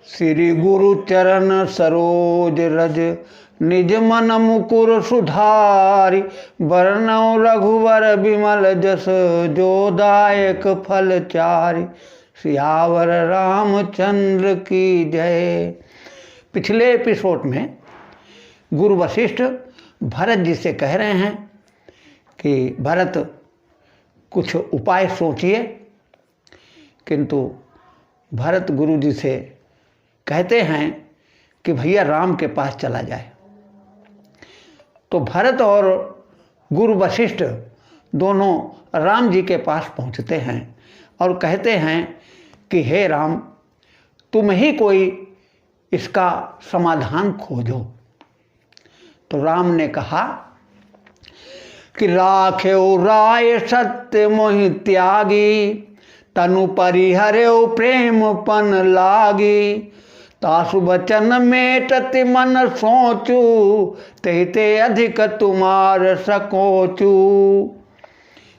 श्री गुरु चरण सरोज रज निज मन मुकुर सुधारि। बरनउँ रघुवर विमल जस जो दायक फल चारि। सियावर रामचंद्र की जय। पिछले एपिसोड में गुरु वशिष्ठ भरत जी से कह रहे हैं कि भरत कुछ उपाय सोचिए, किंतु भरत गुरु जी से कहते हैं कि भैया राम के पास चला जाए। तो भरत और गुरु वशिष्ठ दोनों राम जी के पास पहुंचते हैं और कहते हैं कि हे राम, तुम ही कोई इसका समाधान खोजो। तो राम ने कहा कि राखेओ राय सत्य मोहि त्यागी। तनु परिहरेओ प्रेम पन लागी। तासु बचन मेटति मन सोचू। तेते अधिक तुम्हार सकोचू।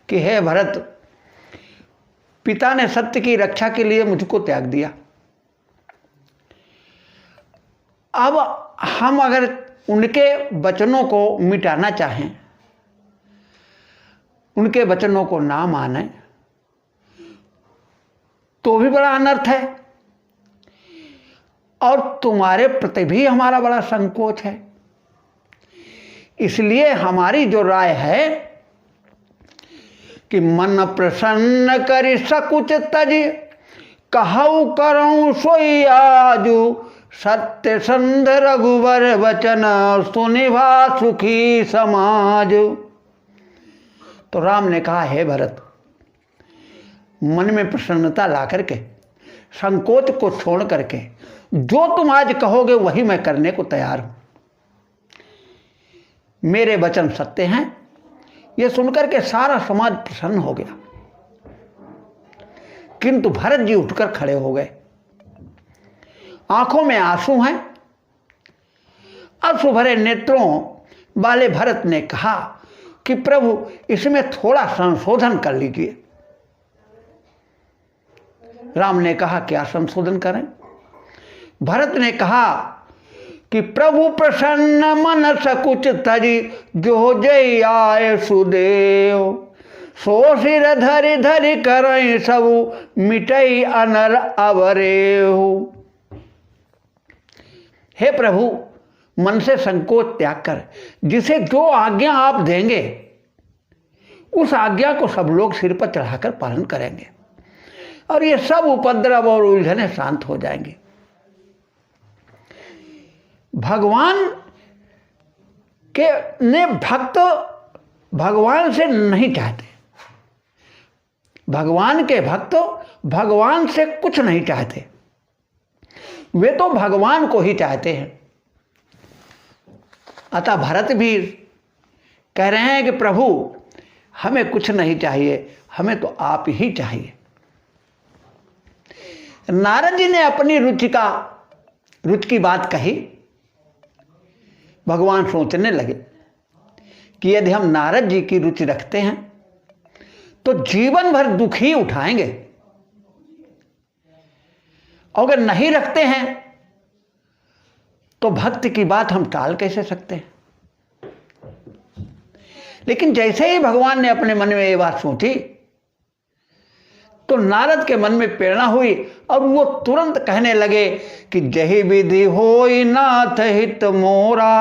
कि हे भरत, पिता ने सत्य की रक्षा के लिए मुझको त्याग दिया। अब हम अगर उनके वचनों को मिटाना चाहें, उनके वचनों को ना माने, तो भी बड़ा अनर्थ है और तुम्हारे प्रति भी हमारा बड़ा संकोच है। इसलिए हमारी जो राय है कि मन प्रसन्न करि सकुच तज। कहु करऊँ सोई आजू। सत्य संध रघुवर वचन सुनिभा सुखी समाज। तो राम ने कहा, हे भरत, मन में प्रसन्नता ला करके, संकोच को छोड़ करके जो तुम आज कहोगे वही मैं करने को तैयार हूं। मेरे वचन सत्य हैं। ये सुनकर के सारा समाज प्रसन्न हो गया। किंतु भरत जी उठकर खड़े हो गए। आंखों में आंसू हैं। आंसू भरे नेत्रों वाले भरत ने कहा कि प्रभु, इसमें थोड़ा संशोधन कर लीजिए। राम ने कहा, क्या संशोधन करें? भरत ने कहा कि प्रभु प्रसन्न मन सकुच तजी। जो जय आए सुदेव। सो सिर धरि धरि करई सबु। मिटई अनर अवरेहु। हे प्रभु, मन से संकोच त्याग कर जिसे जो आज्ञा आप देंगे उस आज्ञा को सब लोग सिर पर चढ़ाकर पालन करेंगे और ये सब उपद्रव और उलझने शांत हो जाएंगे। भगवान के ने भक्त भगवान से नहीं चाहते। भगवान के भक्त भगवान से कुछ नहीं चाहते। वे तो भगवान को ही चाहते हैं। अतः भरत भी कह रहे हैं कि प्रभु, हमें कुछ नहीं चाहिए, हमें तो आप ही चाहिए। नारद जी ने अपनी रुचि की बात कही। भगवान सोचने लगे कि यदि हम नारद जी की रुचि रखते हैं तो जीवन भर दुख ही उठाएंगे, और अगर नहीं रखते हैं तो भक्त की बात हम टाल कैसे सकते हैं। लेकिन जैसे ही भगवान ने अपने मन में ये बात सोची तो नारद के मन में प्रेरणा हुई और वो तुरंत कहने लगे कि जहि विधि होई नाथ हित मोरा।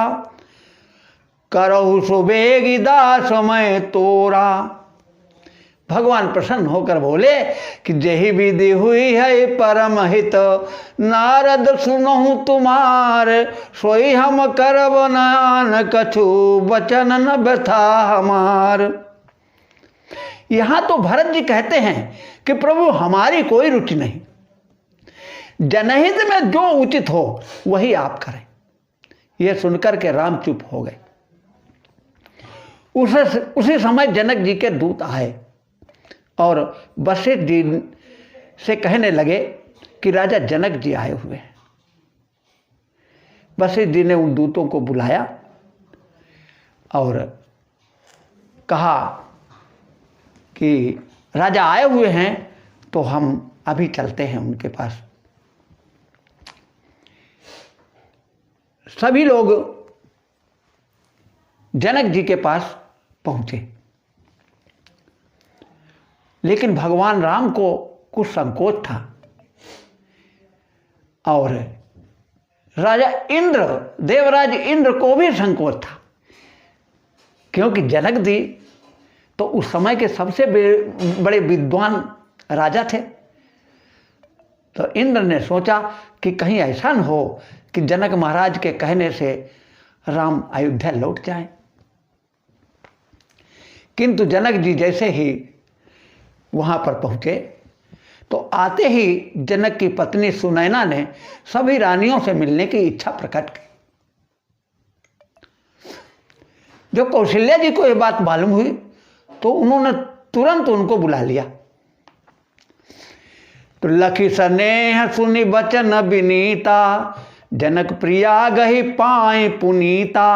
करहु सुबेगी दास मैं तोरा। भगवान प्रसन्न होकर बोले कि जही विधि हुई है परम हित। नारद सुनहु तुम्हार। सोई हम करब नान कछु। वचन न व्यथा हमार। यहां तो भरत जी कहते हैं कि प्रभु, हमारी कोई रुचि नहीं। जनहित में जो उचित हो वही आप करें। यह सुनकर के राम चुप हो गए। उसी समय जनक जी के दूत आए और वशिष्ठ जी से कहने लगे कि राजा जनक जी आए हुए हैं। वशिष्ठ जी ने उन दूतों को बुलाया और कहा कि राजा आए हुए हैं तो हम अभी चलते हैं उनके पास। सभी लोग जनक जी के पास पहुंचे, लेकिन भगवान राम को कुछ संकोच था और राजा इंद्र, देवराज इंद्र को भी संकोच था, क्योंकि जनक जी तो उस समय के सबसे बड़े विद्वान राजा थे। तो इंद्र ने सोचा कि कहीं ऐसा न हो कि जनक महाराज के कहने से राम अयोध्या लौट जाएं। किंतु जनक जी जैसे ही वहां पर पहुंचे तो आते ही जनक की पत्नी सुनैना ने सभी रानियों से मिलने की इच्छा प्रकट की। जब कौशल्या जी को यह बात मालूम हुई तो उन्होंने तुरंत उनको बुला लिया। तो लखी स्नेह सुनी बचन विनीता, जनक प्रिया गही पाए पुनीता।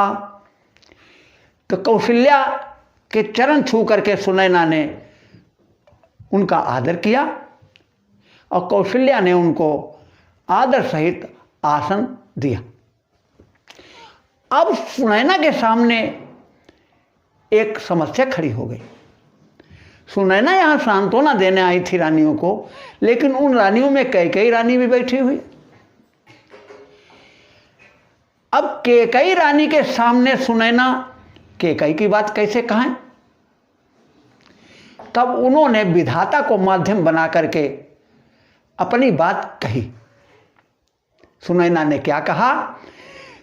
तो कौशल्या के चरण छू करके सुनैना ने उनका आदर किया और कौशल्या ने उनको आदर सहित आसन दिया। अब सुनैना के सामने एक समस्या खड़ी हो गई। सुनैना यहाँ सांत्वना देने आई थी रानियों को, लेकिन उन रानियों में कैकेयी रानी भी बैठी हुई। अब कैकेयी रानी के सामने सुनैना कैकेयी की बात कैसे कहें? तब उन्होंने विधाता को माध्यम बना करके अपनी बात कही। सुनैना ने क्या कहा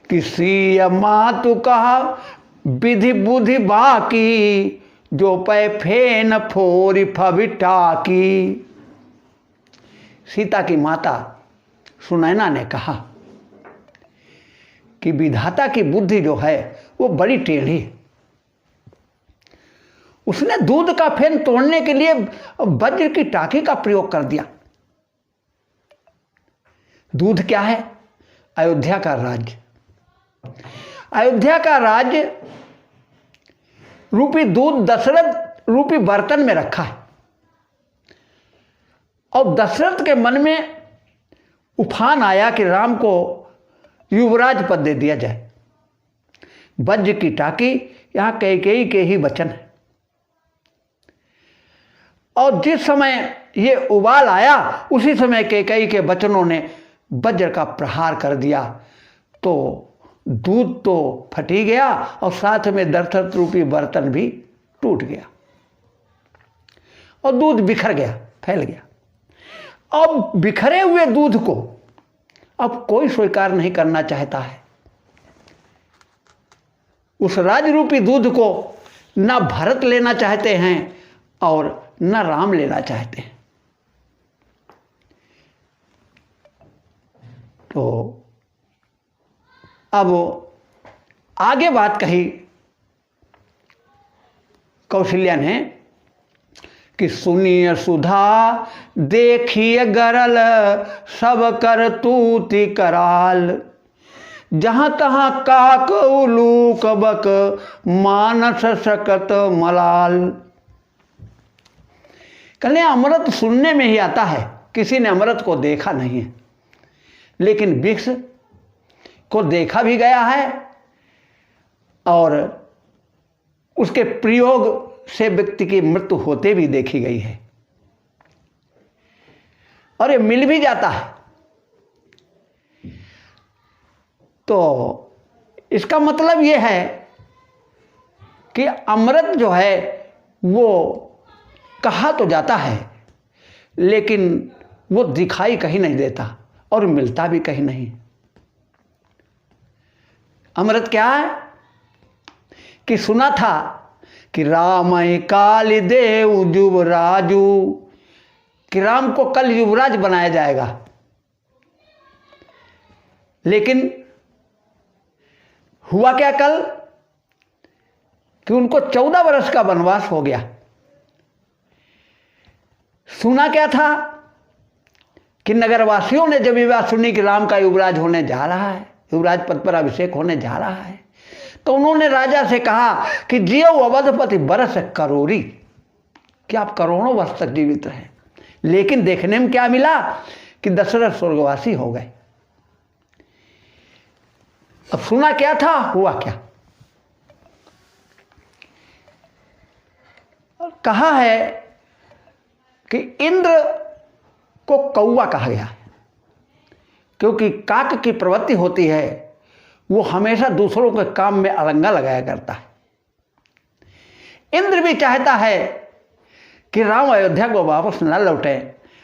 कि सीय मातु कहा विधि बुद्धि बाकी, जो पै फेन फोरी फबिटा की। सीता की माता सुनैना ने कहा कि विधाता की बुद्धि जो है वो बड़ी टेढ़ी है। उसने दूध का फेन तोड़ने के लिए वज्र की टाकी का प्रयोग कर दिया। दूध क्या है? अयोध्या का राज्य। अयोध्या का राज्य रूपी दूध दशरथ रूपी बर्तन में रखा है और दशरथ के मन में उफान आया कि राम को युवराज पद दे दिया जाए। वज्र की टाकी यहां कैकेयी के ही वचन है और जिस समय ये उबाल आया उसी समय कैकेयी के वचनों ने वज्र का प्रहार कर दिया। तो दूध तो फटी गया और साथ में दशरथ रूपी बर्तन भी टूट गया और दूध बिखर गया, फैल गया। अब बिखरे हुए दूध को अब कोई स्वीकार नहीं करना चाहता है। उस राजरूपी दूध को न भरत लेना चाहते हैं और न राम लेना चाहते हैं। तो अब आगे बात कही कौशल्या ने कि सुनिय सुधा देखिए गरल, सब कर तूति कराल, जहां तहां काक उलूक बक, मानस सकत मलाल। कहने अमृत सुनने में ही आता है, किसी ने अमृत को देखा नहीं है, लेकिन वृक्ष को देखा भी गया है और उसके प्रयोग से व्यक्ति की मृत्यु होते भी देखी गई है और ये मिल भी जाता है। तो इसका मतलब ये है कि अमृत जो है वो कहा तो जाता है लेकिन वो दिखाई कहीं नहीं देता और मिलता भी कहीं नहीं। अमृत क्या है कि सुना था कि राम काल देव युवराजू, कि राम को कल युवराज बनाया जाएगा, लेकिन हुआ क्या कल कि उनको 14 वर्ष का वनवास हो गया। सुना क्या था कि नगरवासियों ने जब ये बात सुनी कि राम का युवराज होने जा रहा है, युवराज पद पर अभिषेक होने जा रहा है, तो उन्होंने राजा से कहा कि जियो अवधपति बरस करोड़ी, कि आप करोड़ों वर्ष तक जीवित रहे। लेकिन देखने में क्या मिला कि दशरथ स्वर्गवासी हो गए। अब सुना क्या था, हुआ क्या। और कहा है कि इंद्र को कौवा कहा गया है, क्योंकि काक की प्रवृत्ति होती है, वो हमेशा दूसरों के काम में अड़ंगा लगाया करता है। इंद्र भी चाहता है कि राम अयोध्या को वापस न लौटे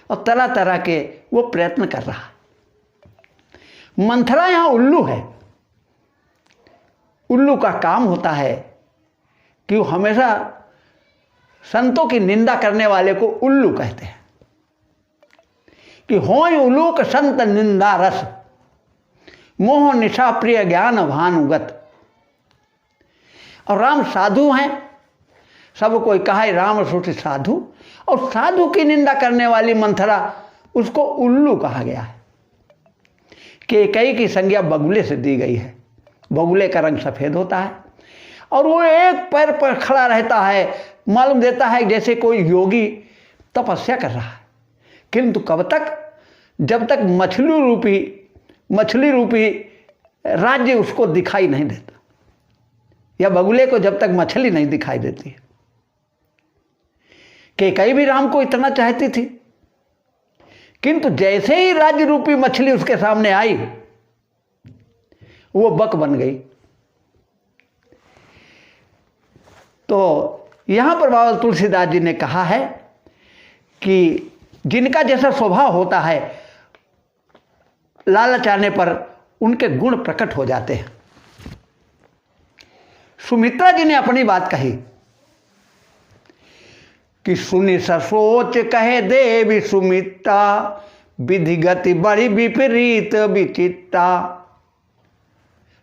और तरह तरह के वो प्रयत्न कर रहा है। मंथरा यहाँ उल्लू है। उल्लू का काम होता है कि वो हमेशा संतों की निंदा करने वाले को उल्लू कहते हैं कि होय उल्लूक संत निंदा रस, मोह निशा प्रिय ज्ञान भानुगत। और राम साधु हैं, सब कोई कहा राम सुठ साधु, और साधु की निंदा करने वाली मंथरा, उसको उल्लू कहा गया है। कैकेयी की संज्ञा बगुले से दी गई है। बगुले का रंग सफ़ेद होता है और वो एक पैर पर खड़ा रहता है, मालूम देता है जैसे कोई योगी तपस्या कर रहा है। किंतु कब तक, जब तक मछली रूपी राज्य उसको दिखाई नहीं देता, या बगुले को जब तक मछली नहीं दिखाई देती है। कैकेयी भी राम को इतना चाहती थी, किंतु जैसे ही राज्य रूपी मछली उसके सामने आई, वो बक बन गई। तो यहां पर बाबा तुलसीदास जी ने कहा है कि जिनका जैसा स्वभाव होता है, लालच आने पर उनके गुण प्रकट हो जाते हैं। सुमित्रा जी ने अपनी बात कही कि सुनि ससोच कहे देवी सुमित्रा, विधि गति बड़ी विपरीत विचित्रा।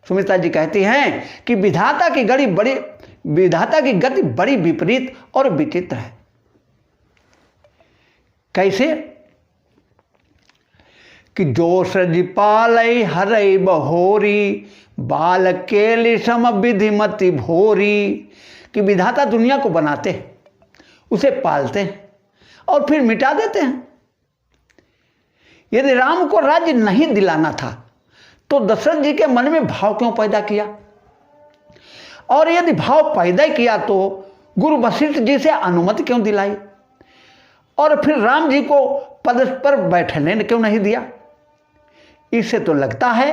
सुमित्रा जी कहती हैं कि विधाता की गति बड़ी विपरीत और विचित्र है। कैसे कि जो सज पालई हरई बहोरी, बाल केली सम विधिमति भोरी। कि विधाता दुनिया को बनाते हैं, उसे पालते हैं और फिर मिटा देते हैं। यदि राम को राज्य नहीं दिलाना था तो दशरथ जी के मन में भाव क्यों पैदा किया, और यदि भाव पैदा किया तो गुरु वशिष्ठ जी से अनुमति क्यों दिलाई, और फिर राम जी को पद पर बैठने क्यों नहीं दिया। इससे तो लगता है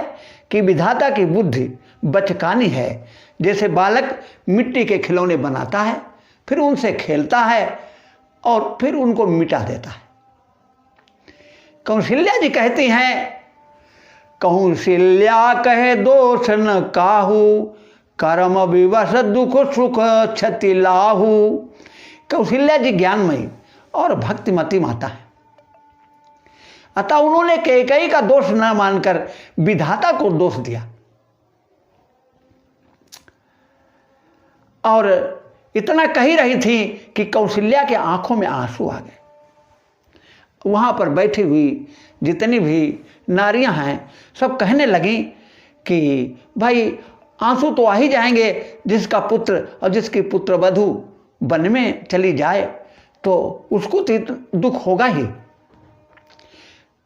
कि विधाता की बुद्धि बचकानी है। जैसे बालक मिट्टी के खिलौने बनाता है, फिर उनसे खेलता है और फिर उनको मिटा देता है। कौशल्या जी कहती हैं, कौशल्या कहे दोष न काहू, कर्म विवश दुख सुख क्षति लाहू। कौशल्या जी ज्ञानमयी और भक्तिमती माता है, अतः उन्होंने कैकेयी का दोष न मानकर विधाता को दोष दिया। और इतना कही रही थी कि कौशल्या के आंखों में आंसू आ गए। वहां पर बैठी हुई जितनी भी नारियां हैं, सब कहने लगी कि भाई आंसू तो आ ही जाएंगे, जिसका पुत्र और जिसकी पुत्र वधू वन में चली जाए तो उसको तो दुख होगा ही।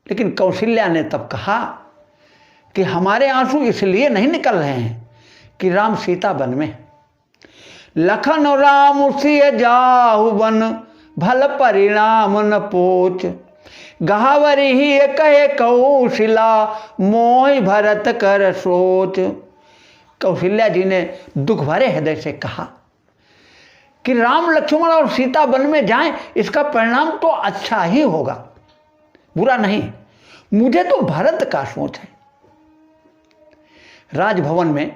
लेकिन कौशल्या ने तब कहा कि हमारे आंसू इसलिए नहीं निकल रहे हैं कि राम सीता वन में, लखन राम सिय जाहु वन, भल परिणाम न पोच। गहावरी ही कहे कौशिला, मोह भरत कर सोच। कौशल्या जी ने दुख भरे हृदय से कहा कि राम लक्ष्मण और सीता वन में जाएं, इसका परिणाम तो अच्छा ही होगा, बुरा नहीं। मुझे तो भरत का सोच है। राजभवन में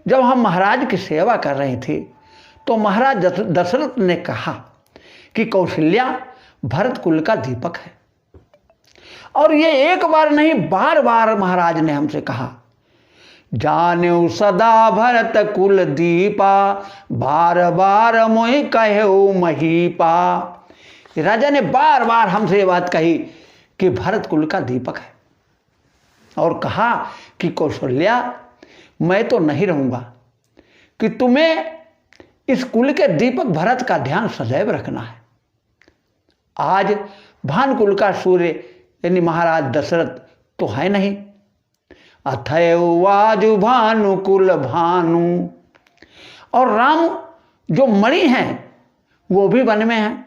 जब हम महाराज की सेवा कर रहे थे तो महाराज दशरथ ने कहा कि कौशल्या भरत कुल का दीपक है। और ये एक बार नहीं, बार बार महाराज ने हमसे कहा, जानेऊ सदा भरत कुल दीपा, बार बार मोहि कहेऊ महीपा। राजा ने बार बार हमसे ये बात कही कि भरत कुल का दीपक है, और कहा कि कौशल्या मैं तो नहीं रहूँगा, कि तुम्हें इस कुल के दीपक भरत का ध्यान सदैव रखना है। आज भानुकुल का सूर्य यानी महाराज दशरथ तो है नहीं, अथैव वाजु भानुकुल भानु। और राम जो मणि हैं वो भी वन में हैं।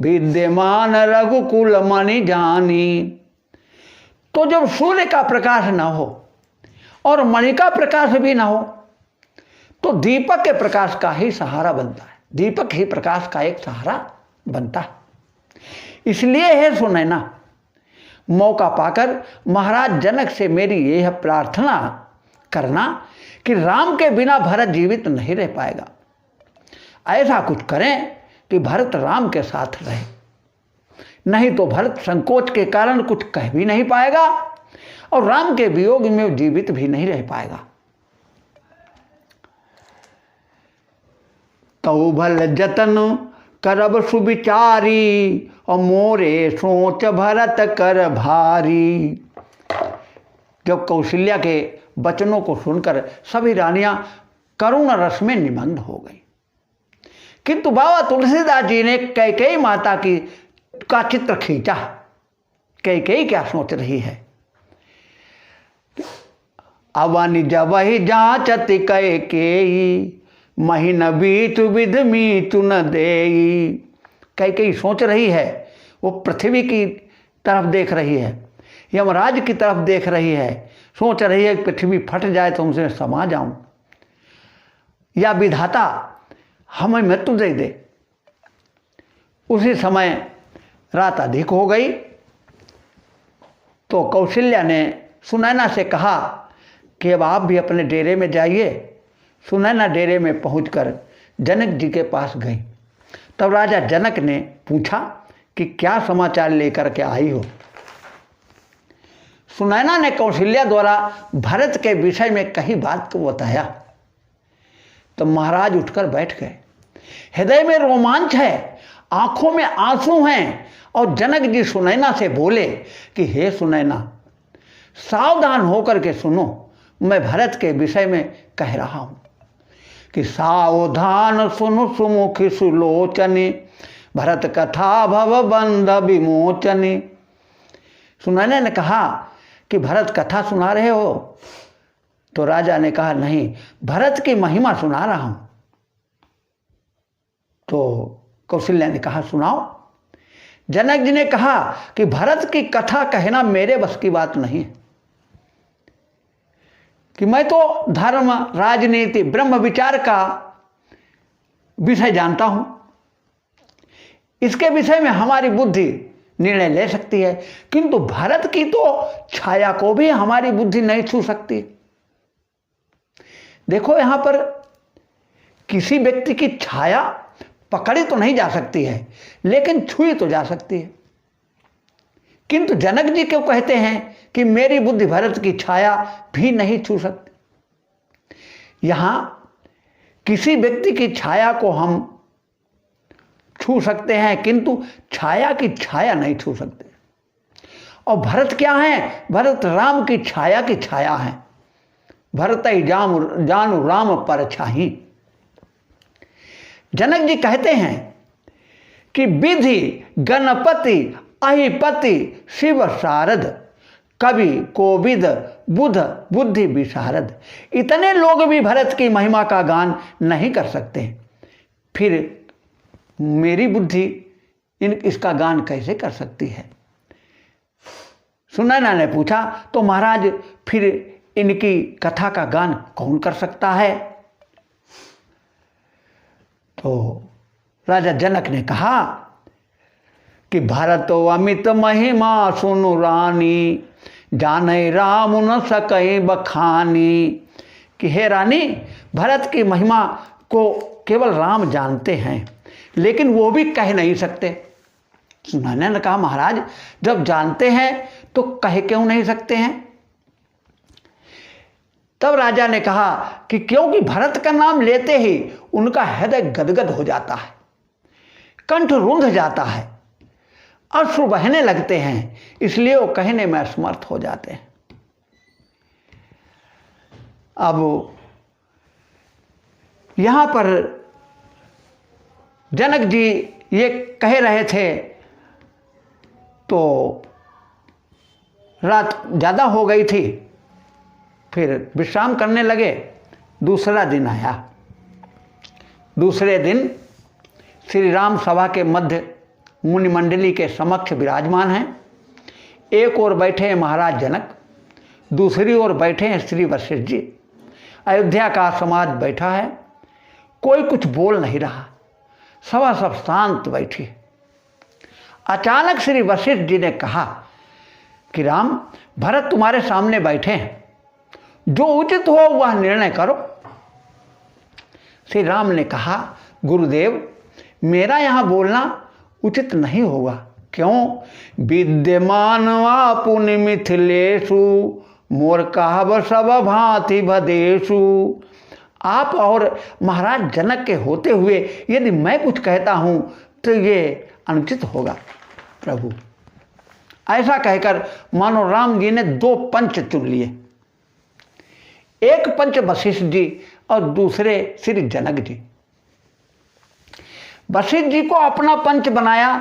विद्यमान रघुकुल मणि जानी। तो जब सूर्य का प्रकाश न हो और मणि का प्रकाश भी ना हो तो दीपक के प्रकाश का ही सहारा बनता है। दीपक ही प्रकाश का एक सहारा बनता है। इसलिए है सुनैना, मौका पाकर महाराज जनक से मेरी यह प्रार्थना करना कि राम के बिना भरत जीवित नहीं रह पाएगा। ऐसा कुछ करें कि भरत राम के साथ रहे, नहीं तो भरत संकोच के कारण कुछ कह भी नहीं पाएगा और राम के वियोग में जीवित भी नहीं रह पाएगा। तौ भल जतन करब सुविचारी और मोरे सोच भरत कर भारी। जब कौशल्या के वचनों को सुनकर सभी रानियां करुण रस में निमग्न हो गई, किंतु बाबा तुलसीदास जी ने कैकेयी माता का चित्र खींचा। कैकेयी क्या सोच रही है? अवनि जबहि जांचति कैकेयी महीन बीतु विध मीतु न देई। कैकेयी सोच रही है, वो पृथ्वी की तरफ देख रही है, यमराज की तरफ देख रही है, सोच रही है कि पृथ्वी फट जाए तो उनसे समा जाऊं या विधाता हमें मृत्यु दे दे। उसी समय रात अधिक हो गई तो कौशल्या ने सुनैना से कहा कि अब आप भी अपने डेरे में जाइए। सुनैना डेरे में पहुंचकर जनक जी के पास गई। तब राजा जनक ने पूछा कि क्या समाचार लेकर के आई हो। सुनैना ने कौशल्या द्वारा भरत के विषय में कही बात को बताया तो महाराज उठकर बैठ गए। हृदय में रोमांच है, आंखों में आंसू हैं और जनक जी सुनैना से बोले कि हे सुनैना, सावधान होकर के सुनो, मैं भरत के विषय में कह रहा हूं कि सावधान सुनु सुमुखी सुलोचनी भरत कथा भव बंध विमोचनी। सुनैना ने कहा कि भरत कथा सुना रहे हो? तो राजा ने कहा नहीं, भरत की महिमा सुना रहा हूं। तो कौशल्या ने कहा सुनाओ। जनक जी ने कहा कि भरत की कथा कहना मेरे बस की बात नहीं है, कि मैं तो धर्म, राजनीति, ब्रह्म विचार का विषय जानता हूं। इसके विषय में हमारी बुद्धि निर्णय ले सकती है, किंतु भरत की तो छाया को भी हमारी बुद्धि नहीं छू सकती। देखो यहां पर किसी व्यक्ति की छाया पकड़ी तो नहीं जा सकती है, लेकिन छुई तो जा सकती है। किंतु जनक जी क्यों कहते हैं कि मेरी बुद्धि भरत की छाया भी नहीं छू सकती? यहां किसी व्यक्ति की छाया को हम छू सकते हैं, किंतु छाया की छाया नहीं छू सकते। और भरत क्या है? भरत राम की छाया है। भरत जानु राम पर छाही। जनक जी कहते हैं कि विधि गणपति अहिपति शिव शारद कवि कोविद बुध बुद्धि विशारद। इतने लोग भी भरत की महिमा का गान नहीं कर सकते, फिर मेरी बुद्धि इसका गान कैसे कर सकती है? सुनैना ने पूछा तो महाराज फिर इनकी कथा का गान कौन कर सकता है? तो राजा जनक ने कहा कि भरतो अमित महिमा सुनु रानी जाने राम न सकई बखानी। कि हे रानी, भरत की महिमा को केवल राम जानते हैं, लेकिन वो भी कह नहीं सकते। सुनैना ने कहा महाराज जब जानते हैं तो कह क्यों नहीं सकते हैं? तब राजा ने कहा कि क्योंकि भरत का नाम लेते ही उनका हृदय गदगद हो जाता है, कंठ रुंध जाता है, अश्रु बहने लगते हैं, इसलिए वो कहने में असमर्थ हो जाते हैं। अब यहां पर जनक जी ये कह रहे थे तो रात ज़्यादा हो गई थी। फिर विश्राम करने लगे। दूसरा दिन आया। दूसरे दिन श्री राम सभा के मध्य मुनि मंडली के समक्ष विराजमान हैं। एक ओर बैठे हैं महाराज जनक, दूसरी ओर बैठे हैं श्री वशिष्ठ जी। अयोध्या का समाज बैठा है, कोई कुछ बोल नहीं रहा, सभा सब शांत बैठी। अचानक श्री वशिष्ठ जी ने कहा कि राम, भरत तुम्हारे सामने बैठे हैं, जो उचित हो वह निर्णय करो। श्री राम ने कहा, गुरुदेव, मेरा यहाँ बोलना उचित नहीं होगा। क्यों? विद्यमान पुनि मिथिलेशु मोर कहब सब भांति भदेशु। आप और महाराज जनक के होते हुए यदि मैं कुछ कहता हूँ तो ये अनुचित होगा प्रभु। ऐसा कहकर मानो राम जी ने 2 पंच चुन लिए। एक पंच वशिष्ठ जी और दूसरे श्री जनक जी। वशिष्ठ जी को अपना पंच बनाया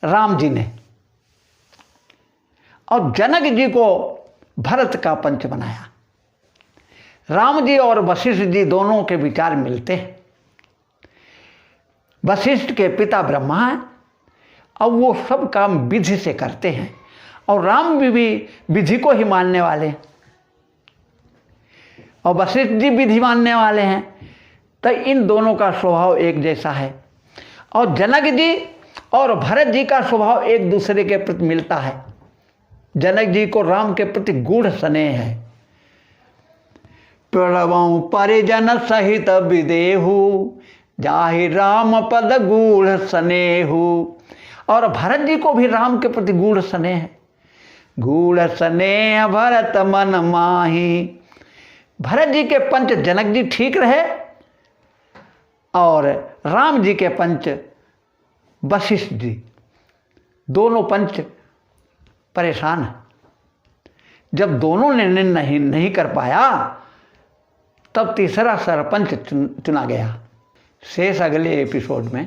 राम जी ने, और जनक जी को भरत का पंच बनाया। राम जी और वशिष्ठ जी दोनों के विचार मिलते हैं। वशिष्ठ के पिता ब्रह्मा हैं और वो सब काम विधि से करते हैं, और राम भी विधि को ही मानने वाले हैं, और वशिष्ठ जी विधि मानने वाले हैं। तो इन दोनों का स्वभाव एक जैसा है, और जनक जी और भरत जी का स्वभाव एक दूसरे के प्रति मिलता है। जनक जी को राम के प्रति गूढ़ स्नेह है। प्रणवं परिजन सहित विदेहु जाहि राम पद गूढ़ स्नेहु। और भरत जी को भी राम के प्रति गूढ़ स्नेह है। गूढ़ स्नेह भरत मन माही। भरत जी के पंच जनक जी ठीक रहे और राम जी के पंच वशिष्ठ जी, दोनों पंच परेशान हैं। जब दोनों ने निर्णय नहीं कर पाया तब तीसरा सरपंच चुना गया। शेष अगले एपिसोड में।